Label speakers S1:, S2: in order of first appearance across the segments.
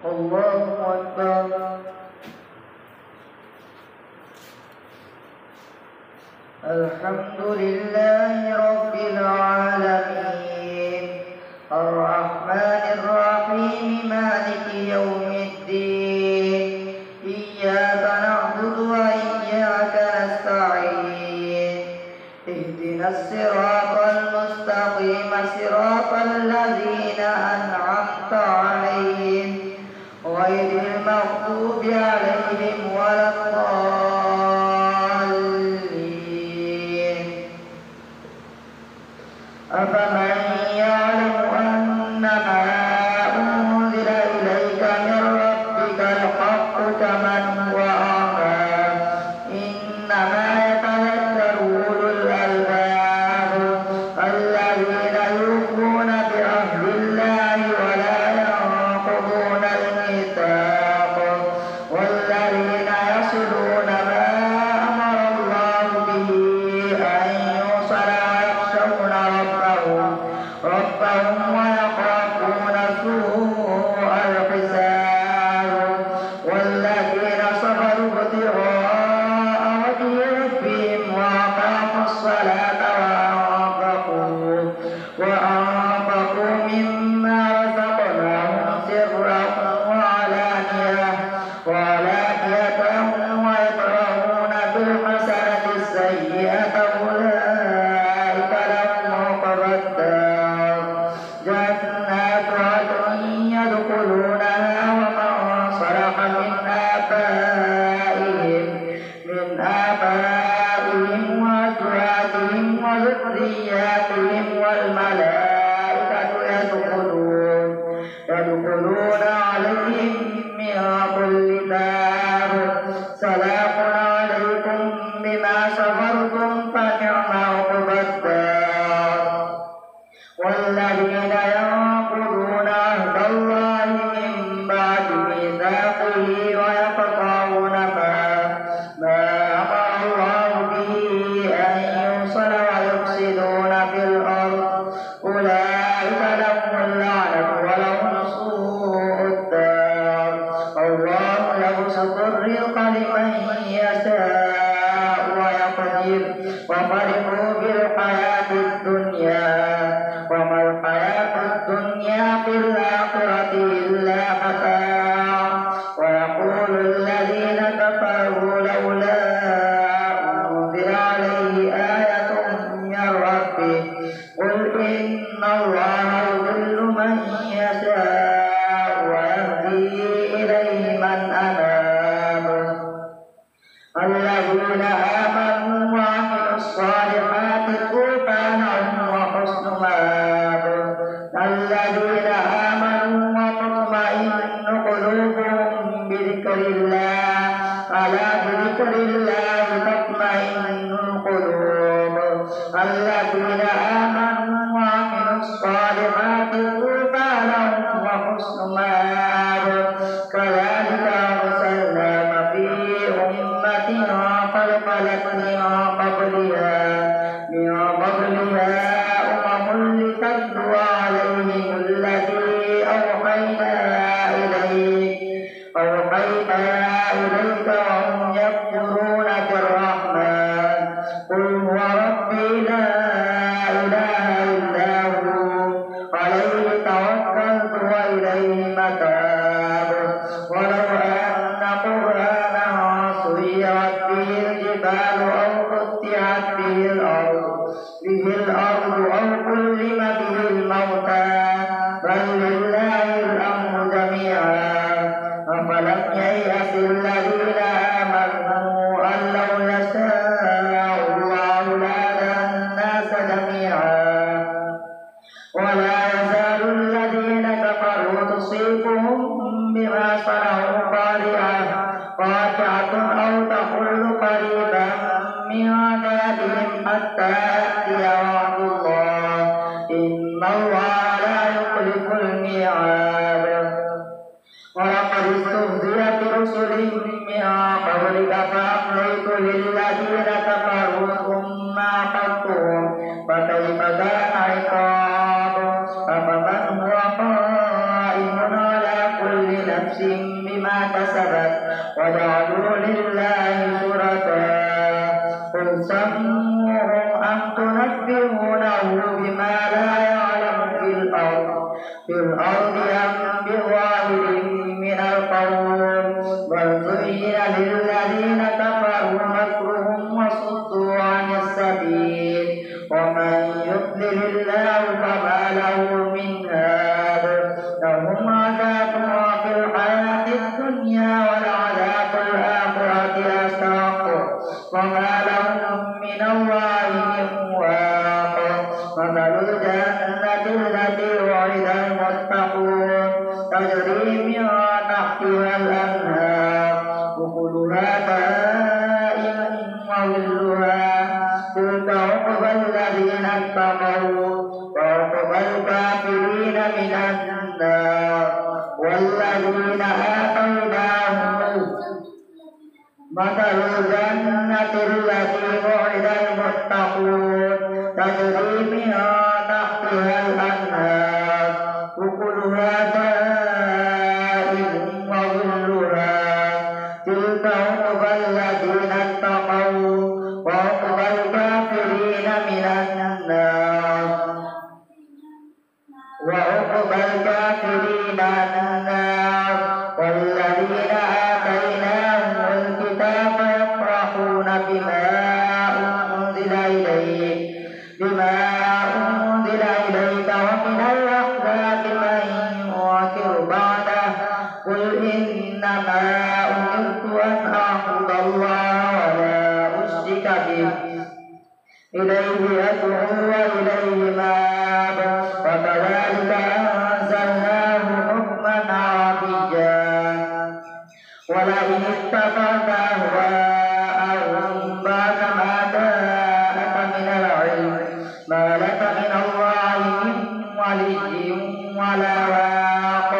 S1: الله أكبر. الحمد لله رب العالمين الرحمن الرحيم مالك يوم الدين إياك نعبد وإياك نستعين اهدنا الصراط المستقيم صراط الذين أنعمت عليهم غير المغضوب عليهم ولا الضالين. أفمن يعلم أنما أنزل إليك من ربك الحق كمن هو أعمى إنما يتذكر أولو الألباب الذين يوفون بعهد الله ولا ينقضون الميثاق والذين يصلون ما أمر الله به أن يوصل ويخشون ربهم ويخافون سوء الحساب والذين صبروا ابتغاء وجه ربهم وأقاموا الصلاة وأنفقوا مما رزقناهم سرا وعلانية ويدرؤون بالحسنة السيئة أولئك لهم عقبى الدار جنات عدن يدخلونها ومن صلح من آبائهم وأزواجهم وذرياتهم والملائكة يدخلون عليهم من كل باب سلام عليكم بما صبرتم فنعم عقبى الدار. والذين ينقضون عهد الله من بعد ميثاقه ويقطعون ما أمر الله به أن يوصل ويفسدون في الأرض أولئك لهم اللعنة ولهم سوء الدار. الله يبسط الرزق لمن يشاء ويقدر وفرحوا بالحياة الدنيا وما الحياة الدنيا في الآخرة إلا متاع. ويقول الذين كفروا لولا أنزل عليه آية من ربه قل إن الله يضل من يشاء ويهدي إليه من أناب. الذين آمنوا وعملوا الصالحات طوبى لهم وحسن مآب. الذين آمنوا وتطمئن قلوبهم بذكر الله ألا بذكر الله تطمئن القلوب. الذين آمنوا وعملوا الصالحات طوبى لهم وحسن مآب. كذلك أرسلناك في أمة قد خلت من قبلها أمم لتتلو عليهم الذي أوحينا إليك وهم يكفرون بالرحمن قل هو ربي لا إله إلا هو عليه توكلت وإليه متاب. ولو أن قرآنا سيرت به الجبال أو قطعت به الأرض أو كلم به الموتى بل لله الأمر جميعا. أفلم ييأس الذين آمنوا أن لو يشاء الله لهدى الناس جميعا. ولا يزال الذين كفروا تصيبهم بما صنعوا قاطعة أو تحل قريبا من عذابهم حتى يأتي وعد الله إن الله لا يخلف الميعاد. ولقد استهزئ برسل من قبلك فأمليت للذين كفروا ثم أخذتهم فكيف كان عقاب. أفمن هو قائم على نفس بما كسبت وجعلوا لله شركاء قل سموهم أم تنبئونه بما لا يعلم في الأرض أم بظاهر من القول بل زين للذين كفروا مكرهم وصدوا عن السبيل ومن يضلل الله فما له من هاد لهم عذاب في الحياة الدنيا ولعذاب الآخرة أشق وما لهم من الله من واق مثل الجنة التي وعد المتقون تجري من تحتها الأنهار أكلها دائم وظلها تلك عقبى الذين اتقوا وعقبى الكافرين من النار والذين آتيناهم مثل الجنة التي وعد المتقون تجري من تحتها الأنهار أكلها دائم وظلها تلك عقبى الذين اتقوا وعقبى الكافرين من النار والذين آتيناهم الكتاب يفرحون بما أنزل إليك ومن الأحزاب من ينكر بعده قل إنما أمرت أن أعبد الله ولا أشرك به إليه أدعو وإليه مآب وكذلك أنزلناه حكما عربيا ولئن اتخذت أهواءهم بعد ما جاءك من العلم ما لك من الله من ولي ولا واق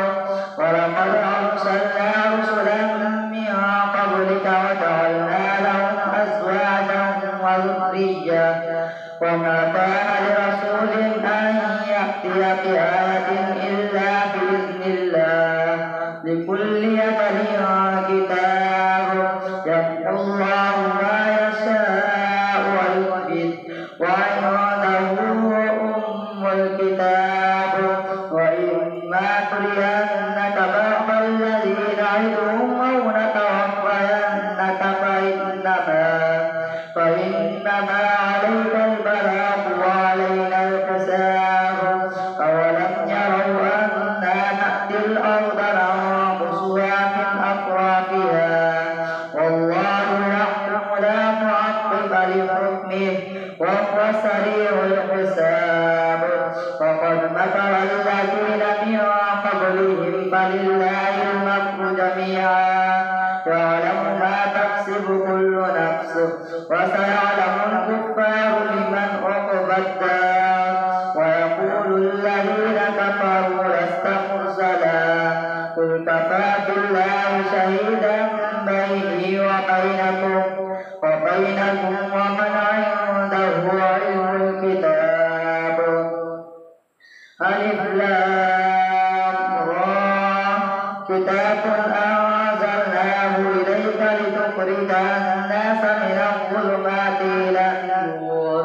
S1: ولقد أرسلنا رسلا من قبلك وجعلنا لهم أزواجا وذرية وما كان لرسول أن يأتي بآية إلا بإذن الله لكل أجل كتاب يمحو الله ما يشاء ويثبت وعنده أم الكتاب وإما ترينك بعض الذي نعدهم أو نتوفينك فإنما عليك البلاغ وعلينا الحساب أولم يروا أنا نأتي الأرض ننقصها من أطرافها والله يحكم لا معقب لحكمه وهو سريع الحساب وقد مكر الذين من قبلهم فلله المكر جميعا يعلم ما تكسب كل نفس وسيعلم الكفار لمن عقبى الدار ويقول الذين كفروا لست مرسلا قل كفى بالله شهيدا بيني وبينكم ومن عنده علم الكتاب ألف لام را كتاب أنزلناه إليك لتخرج الناس من الظلمات إلى النور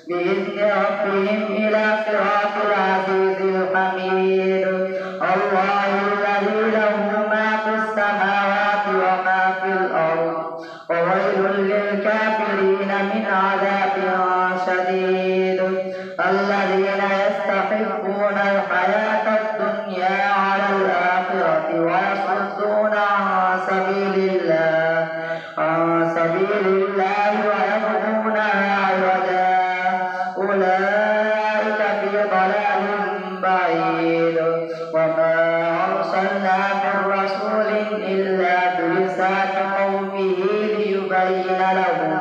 S1: بإذن ربهم إلى صراط العزيز الحميد الله الذي له ما في السماوات وما في الأرض وويل للكافرين من عذاب شديد الذين يستحبون الحياة الدنيا على الآخرة ويصدون عن سبيل الله ويبغونها عوجا أولئك في ضلال بعيد وما أرسلنا من رسول إلا بلسان قومه ليبين لهم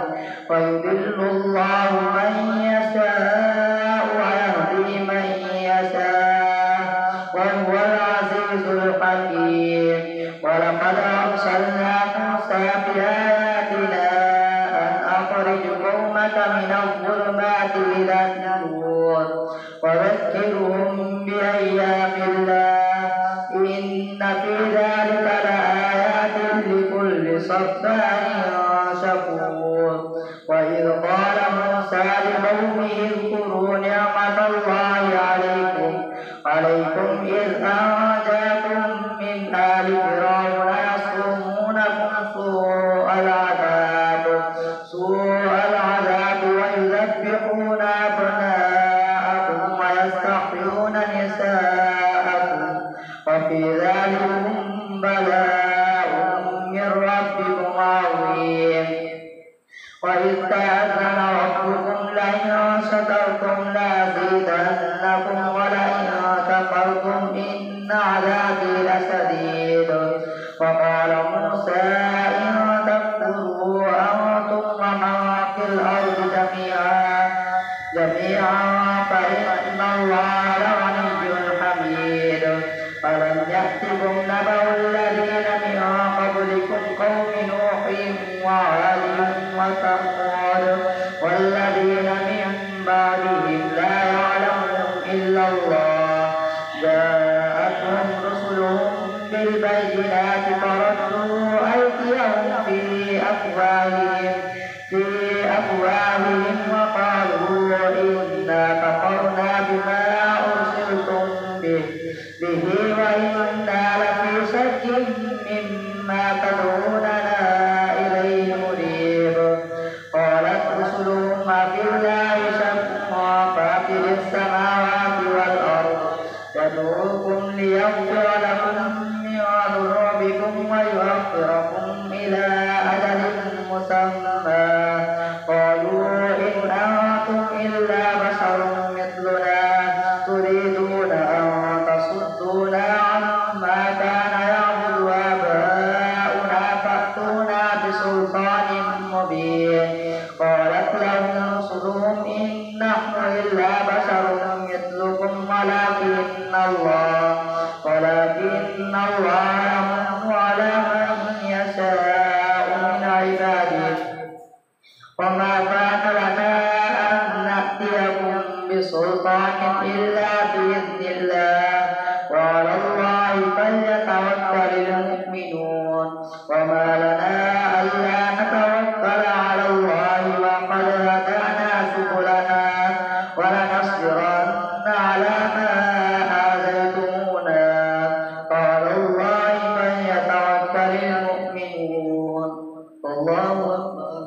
S1: ويضل الله من يشاء ويهدي من يشاء وهو العزيز الحكيم ولقد أرسلنا موسى بآياتنا أن أخرج قومك من الظلمات إلى النور وذكرهم بأيام الله إن في ذلك صبار شكور. وإذ قال موسى لقومه اذكروا نعمة الله عليكم إذ أنجاكم من آل فرعون يصومونكم سوء العذاب ويذبحون أبناءكم ويستحيون نساءكم وفي ذلكم بلاء من ربكم عظيم. وإذ تأذن ربكم لئن شكرتم لأزيدنكم ولئن كفرتم إن عذابي لشديد. وقال موسى إن تكفروا أنتم ومن في الأرض جميعا فإن الله لغني حميد. ألم يأتكم نبأ الذين من قبلكم قوم نوح وعاد وثمود والذين من بعدهم لا يعلمهم إلا الله جاءتهم رسلهم بالبينات فردوا أيديهم في أفواههم وقالوا إنا كفرنا بما أرسلتم به وإنا لفي شك مما تدعوننا إليه مريب. قالت رسلهم أفي الله شك فاطر السماوات والأرض يدعوكم ليغفر لكم من ذنوبكم ويؤخركم إلى أجل مسمى. قالوا إن أنتم إلا بشر مثلنا تريدون أن تصدونا عما كان يعبد آباؤنا فأتونا بسلطان مبين. قالت لهم رسلهم إن نحن إلا بشر مثلكم ولكن الله يمن على من يشاء من عباده وما كان لنا أن نأتيكم بسلطان إلا بإذن الله وعلى الله فليتوكل المؤمنون. وما لنا ألا نتوكل على الله وقد هدانا سبلنا ولنصبرن على ما آذيتمونا وعلى الله فليتوكل المؤمنون. الله أكبر.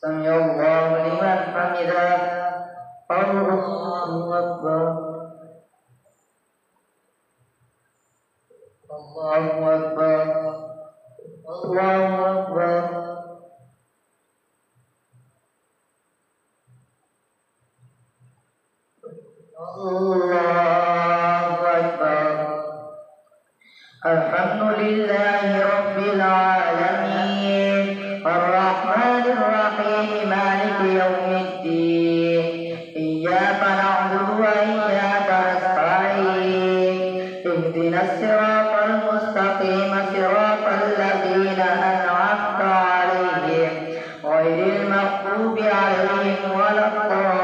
S1: سمع الله لمن حمده. الله أكبر. الله أكبر. الله أكبر. الله أكبر. الحمد لله رب العالمين الرحمن الرحيم مالك يوم الدين إياك نعبد وإياك نستعين اهدنا الصراط المستقيم صراط الذين أنعمت عليهم غير المغضوب عليهم ولا الضالين.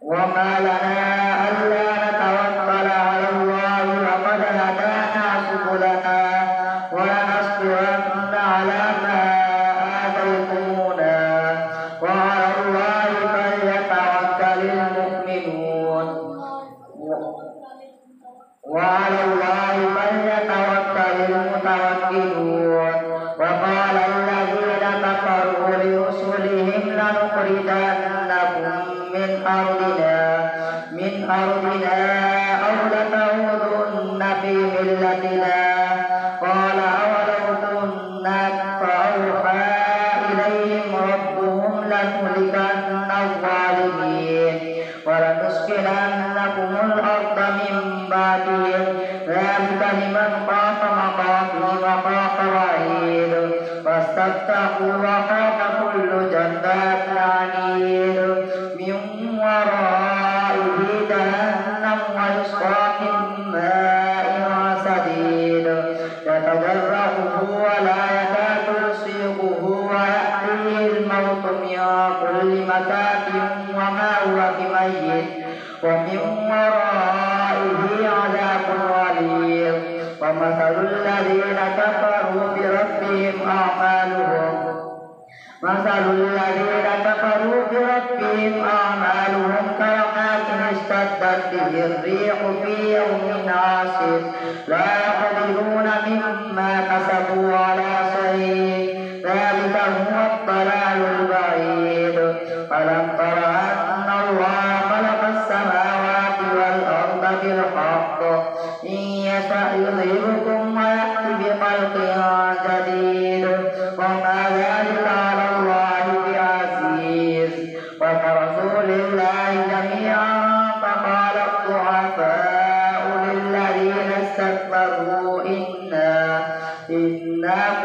S1: وما لنا ألا نتوكل على الله وقد هدانا سبلنا ولنصبرن على ما آتيتمونا وعلى الله فليتوكل المؤمنون. وعلى الله فليتوكل المتوكلون. وقال الذين كفروا لرسلهم لنخرجنكم من أرضنا أو لتعودن في ملتنا قال أولو كنا فأوحى إليهم ربهم لنهلكن الظالمين ولنسكننكم الأرض من بعدهم ذلك لمن خاف مقامي وخاف وعيد. واستفتحوا وخاف كل جبار عنيد من ورائه جهنم ويسقى من ماء سديد يتجرعه ولا يكاد يسيغه ويأتيه الموت من كل مكان وما هو بميت ومن ورائه عذاب غليظ ومثل الذين كفروا بربهم أعمالهم كرماد اشتدت به الريح في يوم عاصف لا يقدرون مما كسبوا على شيء ذلك هو الضلال البعيد ألم تر أن الله خلق السماوات والأرض بالحق إن يشأ يذهبكم ويأتي بخلق جديد وما ذلك على الله بعزيز وبرزوا لله جميعا فقال الضعفاء للذين استكبروا إنا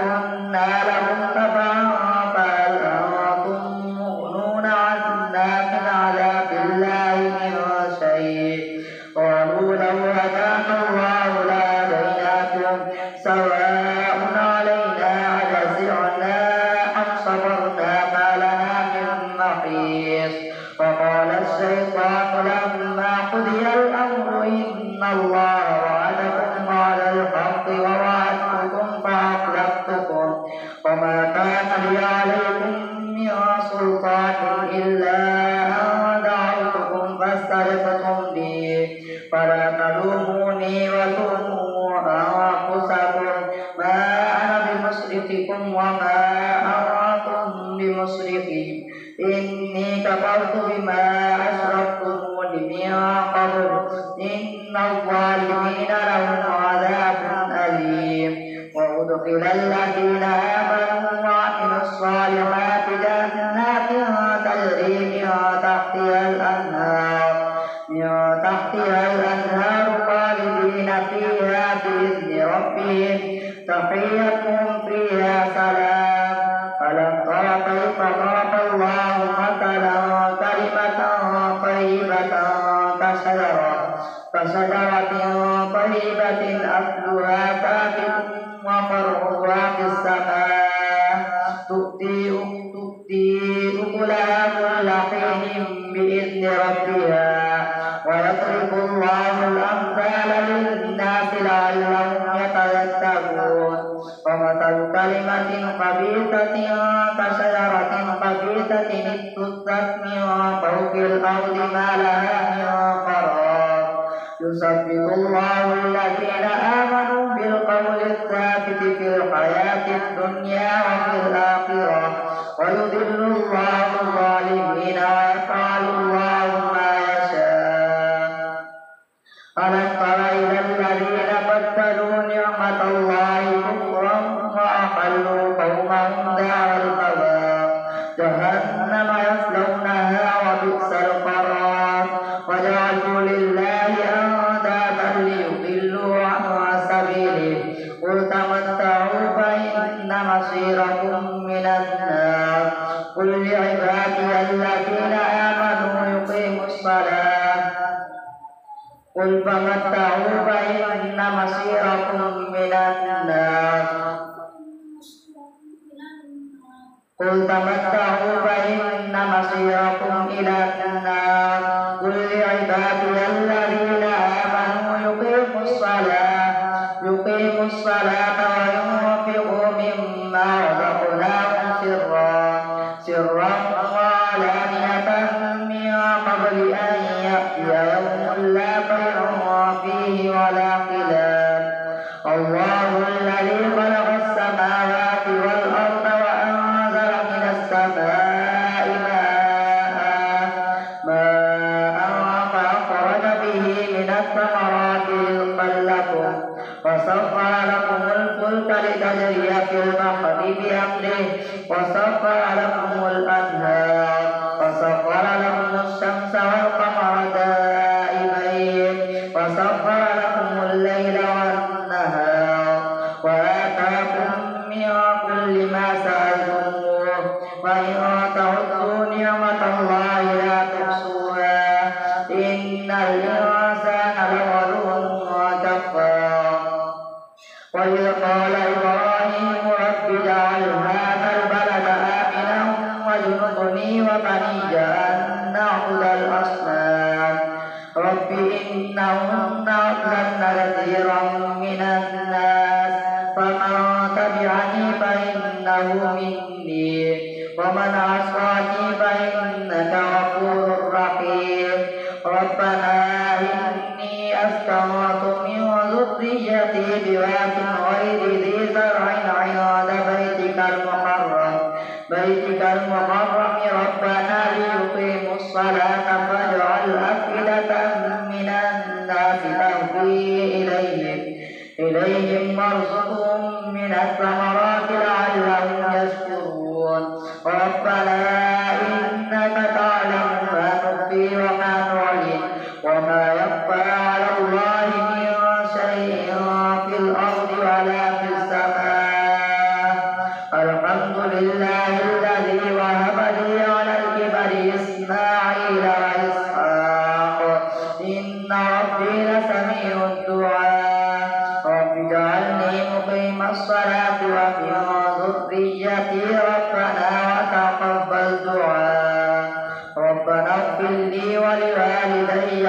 S1: كنا لهم تبعا فهل أنتم مغنون عنا من عذاب الله من شيء قالوا لو هدانا الله لهديناكم سواء علينا أجزعنا أم صبرنا ما لنا من محيص وقال الشيطان لما قضي الأمر إن الله وعدكم على الحق ووعدتكم فأخلفتكم وما كان لي عليكم من سلطان إلا أن دعوتكم فاستجبتم لي فلا تلوموني ولوموا أنفسكم ما أنا بمصرخكم وما أنتم بمصرخي إني كفرت بما أشركتمون من قبل إن الظالمين لهم عذاب أليم وأدخل الذين آمنوا وعملوا الصالحات جنات تجري من تحتها الأنهار خالدين فيها بإذن ربهم تحيتهم فيها سلام ألم تر كيف ضرب الله مثلا كلمة طيبة كشجرة طيبة أصلها ثابت وفرعها في السماء تؤتي أكلها كل حين بإذن ربها ويضرب الله الأمثال للناس لعلهم يتذكرون ومثل كلمة خبيثة كشجرة خبيثة اجتثت من فوق الأرض ما لها من قرار يثبت الله الذين آمنوا بالقول الثابت في الحياة الدنيا وفي الآخرة ويذل الله الظالمين ويفعل الله ما يشاء ألم تر إلى الذين بدلوا نعمة الله كفرا وأحلوا قومهم دار البوار جهنم يصلونها وبئس القرار وجعلوا لله أندادا ليضلوا عن سبيله قل تمتعوا فإن مصيركم من النار قل لعبادي الذين آمنوا يقيموا الصلاة قل تمتعوا فإن مصيركم من النار قل تمتعوا فإن مصيركم إلى النار قل لعبادي الذين آمنوا يقيموا الصلاة وينفقوا مما رزقناهم سرا وعلانية من قبل أن يأتي يوم لا بيع فيه ولا خلال الله الذي خلق السماوات والأرض وأنزل من السماء ماء فأخرج به من الثمرات رزقا لكم وسخر لكم الفلك لتجري في البحر بأمره وسخر لكم الأنهار وسخر لكم الشمس والقمر دائبين وسخر لكم الليل والنهار وآتاكم من كل ما سألتموه وإن تعدوا نعمة الله لا تحصوها إن الإنسان لظلوم كفار وإذ قال إبراهيم رب اجعل هذا البلد آمنا واجنبني وبني أن نعبد الأصنام الصلاة فاجعل أفئدة من الناس تهوي إليهم وارزقهم من الثمرات لعلهم يشكرون ربنا إنك تعلم ما نخفي وما نعلن وما يخفى على الله من شيء في الأرض ولا في السماء الحمد لله الذي وهب لي على الكبر إسماعيل وإسحاق إن ربي لسميع الدعاء رب اجعلني مقيم الصلاة ومن ذريتي ربنا وتقبل دعاء ربنا اغفر لي ولوالدي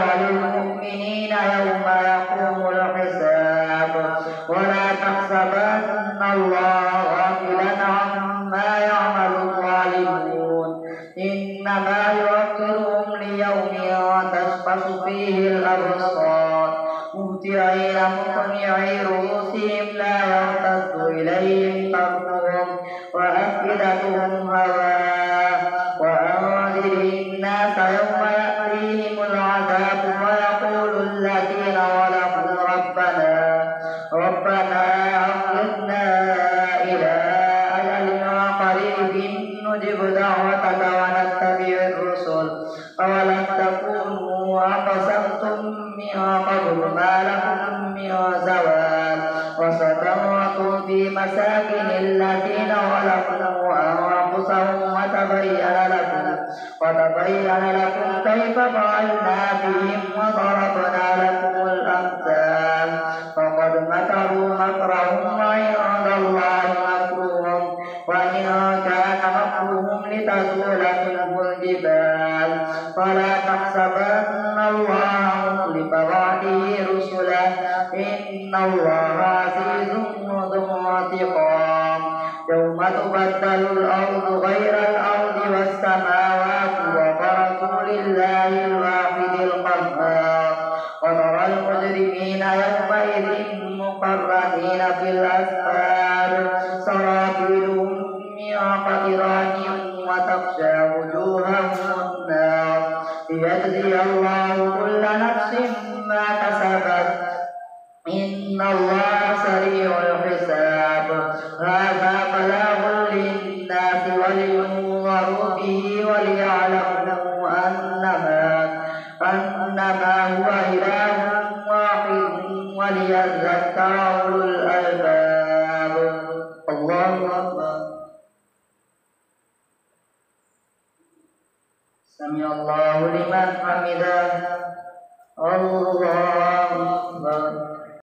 S1: وللمؤمنين يوم يقوم الحساب ولا تحسبن الله غافلا عما يعمل الظالمون إنما يؤخرهم ليوم تشخص فيه الأبصار مهطعين مقنعي رؤوسهم لا يرتد إليهم طرفهم وأفئدتهم هواء وأنذر الناس يوم يأتيهم العذاب ويقول الذين ظلموا ربنا أخرجنا إلى أجل قريب نجب دعوتك ونتبع الرسل أولم تكونوا أقسمتم من قبل ما لكم من زوال وستموتم في مساكن الذين ظلموا أنفسهم وتبين لكم كيف فعلنا بهم وضربنا لكم الأمثال فقد مكروا مكرهم وعند الله مكرهم وإن كان مكرهم لتزول منه الجبال فلا تحسبن الله مخلف وعده رسله إن الله عزيز ذو انتقام يوم تبدل الأرض غير الأرض والسماوات وبرزوا لله الواحد القهار وترى المجرمين يومئذ مقرنين في الأسفار سرابيلهم من قطران وتخشى وجوههم النار ليجزي الله كل نفس ما كسبت إن الله سريع الحساب هذا بلاغ للناس ولينذروا به وليعلموا أنما هو إله واحد وليذكر أولو الألباب الله أكبر سمع الله لمن حمده الله أكبر